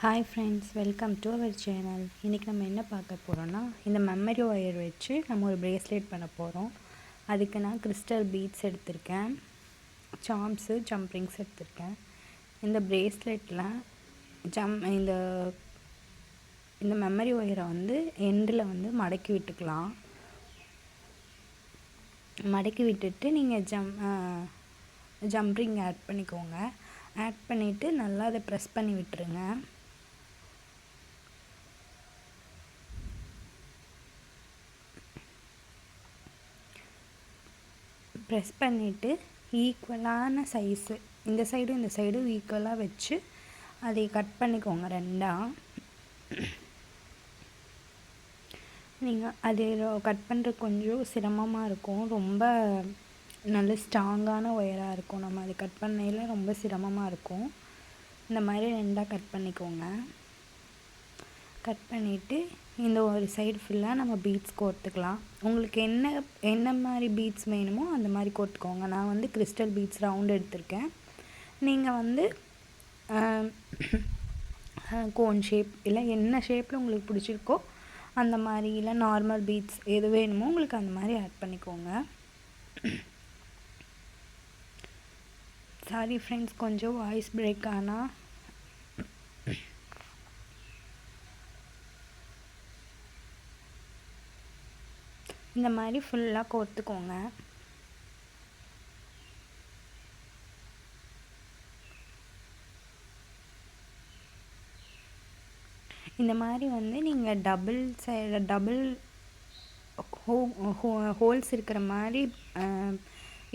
Hi friends, welcome to our channel. இன்றைக்கி நம்ம என்ன பார்க்க போகிறோன்னா, இந்த மெமரி ஒயர் வச்சு நம்ம ஒரு ப்ரேஸ்லெட் பண்ண போகிறோம். அதுக்கு நான் கிறிஸ்டல் பீட்ஸ் எடுத்திருக்கேன், சாம்ஸு, ஜம்ப்ரிங்ஸ் எடுத்திருக்கேன். இந்த ப்ரேஸ்லெட்டில் இந்த இந்த மெமரி ஒயரை வந்து எண்டில் வந்து மடக்கி விட்டுக்கலாம். மடக்கி விட்டுட்டு நீங்கள் ஜம்ப்ரிங் ஆட் பண்ணிக்கோங்க. ஆட் பண்ணிவிட்டு நல்லா அதை ப்ரெஸ் பண்ணி விட்டுருங்க. ப்ரெஸ் பண்ணிவிட்டு ஈக்குவலான சைஸு இந்த சைடும் ஈக்குவலாக வச்சு அதை கட் பண்ணிக்கோங்க ரெண்டாக. நீங்கள் அது கட் பண்ணுறது கொஞ்சம் சிரமமாக இருக்கும், ரொம்ப நல்ல ஸ்ட்ராங்கான ஒயராக இருக்கும். நம்ம அதை கட் பண்ணையில் ரொம்ப சிரமமாக இருக்கும். இந்த மாதிரி ரெண்டாக கட் பண்ணிக்கோங்க. கட் பண்ணிவிட்டு இந்த ஒரு சைடு ஃபுல்லாக நம்ம பீட்ஸ் கோர்த்துக்கலாம். உங்களுக்கு என்ன மாதிரி பீட்ஸ் வேணுமோ அந்த மாதிரி கோர்த்துக்கோங்க. நான் வந்து கிறிஸ்டல் பீட்ஸ் ரவுண்ட் எடுத்திருக்கேன். நீங்கள் வந்து கோன் ஷேப் இல்லை என்ன ஷேப்பில் உங்களுக்கு பிடிச்சிருக்கோ அந்த மாதிரி, இல்லை நார்மல் பீட்ஸ் எது வேணுமோ உங்களுக்கு அந்த மாதிரி ஆட் பண்ணிக்கோங்க. சாரி ஃப்ரெண்ட்ஸ், கொஞ்சம் வாய்ஸ் பிரேக் ஆனால் இந்த மாதிரி ஃபுல்லாக கோர்த்துக்கோங்க. இந்த மாதிரி வந்து நீங்கள் டபுள் ஹோல்ஸ் இருக்கிற மாதிரி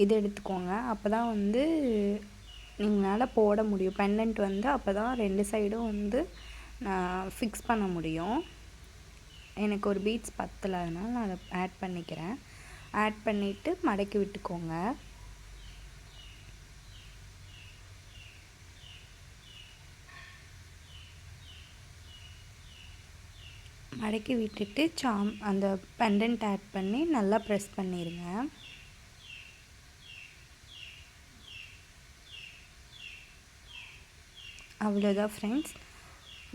இது எடுத்துக்கோங்க. அப்போ தான் வந்து நீங்களால் போட முடியும். பெண்டன்ட் வந்து அப்போ தான் ரெண்டு சைடும் வந்து நான் ஃபிக்ஸ் பண்ண முடியும். எனக்கு ஒரு பீட்ஸ் பத்தலை, அதனால் நான் அதை ஆட் பண்ணிக்கிறேன். ஆட் பண்ணிவிட்டு மடக்கி விட்டுக்கோங்க. மடக்கி விட்டுட்டு அந்த பெண்டன்ட் ஆட் பண்ணி நல்லா ப்ரெஸ் பண்ணிடுங்க. அவ்வளோதான் ஃப்ரெண்ட்ஸ்,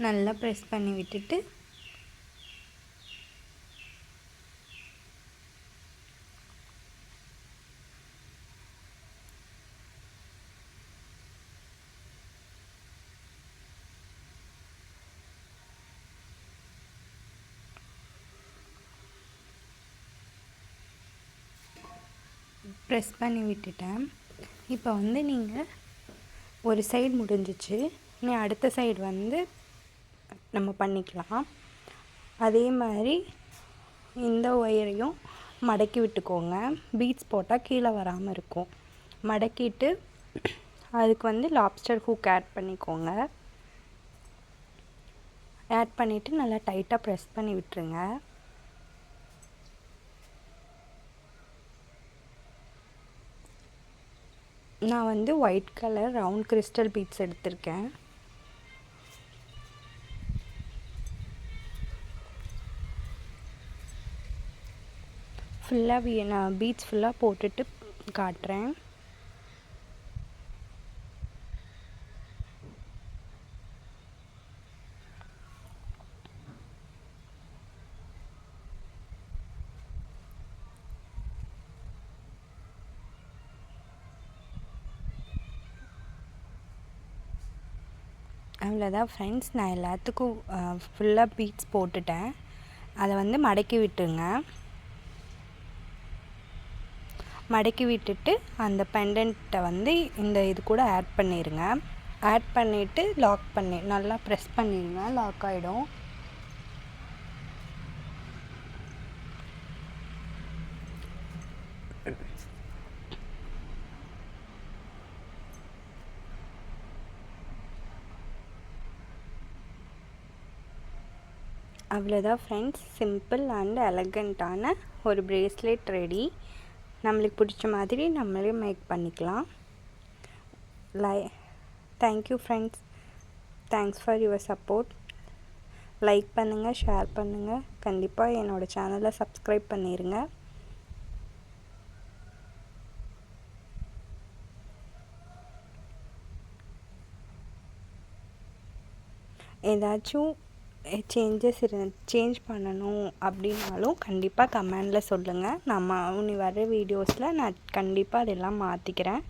நல்லா ப்ரெஸ் பண்ணி விட்டுட்டு ப்ரெஸ் பண்ணி விட்டுட்டேன். இப்போ வந்து நீங்கள் ஒரு சைடு முடிஞ்சிச்சு, இனி அடுத்த சைடு வந்து நம்ம பண்ணிக்கலாம். அதே மாதிரி இந்த ஒயரையும் மடக்கி விட்டுக்கோங்க. பீட்ஸ் போட்டால் கீழே வராமல் இருக்கும். மடக்கிட்டு அதுக்கு வந்து லாப்ஸ்டர் ஹூக் ஆட் பண்ணிக்கோங்க. ஆட் பண்ணிவிட்டு நல்லா டைட்டாக ப்ரெஸ் பண்ணி விட்டுருங்க. நான் வந்து white colour round crystal beads எடுத்திருக்கேன். ஃபுல்லாக நான் பீட்ஸ் ஃபுல்லாக போட்டுட்டு காட்டுறேன். அவ்வளோதான் ஃப்ரெண்ட்ஸ், நான் எல்லாத்துக்கும் ஃபுல்லாக பீட்ஸ் போட்டுட்டேன். அதை வந்து மடக்கி விட்டுருங்க. மடக்கி விட்டுட்டு அந்த பெண்டன்ட்டை வந்து இந்த இது கூட ஆட் பண்ணிடுங்க. ஆட் பண்ணிவிட்டு நல்லா ப்ரெஸ் பண்ணிடுங்க, லாக் ஆகிடும். அவ்வளோதான் ஃப்ரெண்ட்ஸ், சிம்பிள் அண்ட் எலகண்ட்டான ஒரு ப்ரேஸ்லெட் ரெடி. நம்மளுக்கு பிடிச்ச மாதிரி நம்மளே மேக் பண்ணிக்கலாம். Thank you friends, thanks for your support. Like பண்ணுங்கள், ஷேர் பண்ணுங்கள், கண்டிப்பாக என்னோடய சேனலை சப்ஸ்கிரைப் பண்ணிடுங்க. ஏதாச்சும் சேஞ்ச் பண்ணணும் அப்படின்னாலும் கண்டிப்பாக கமெண்டில் சொல்லுங்கள். நான் இனி வர வீடியோஸில் நான் கண்டிப்பாக அதெல்லாம் மாற்றிக்கிறேன்.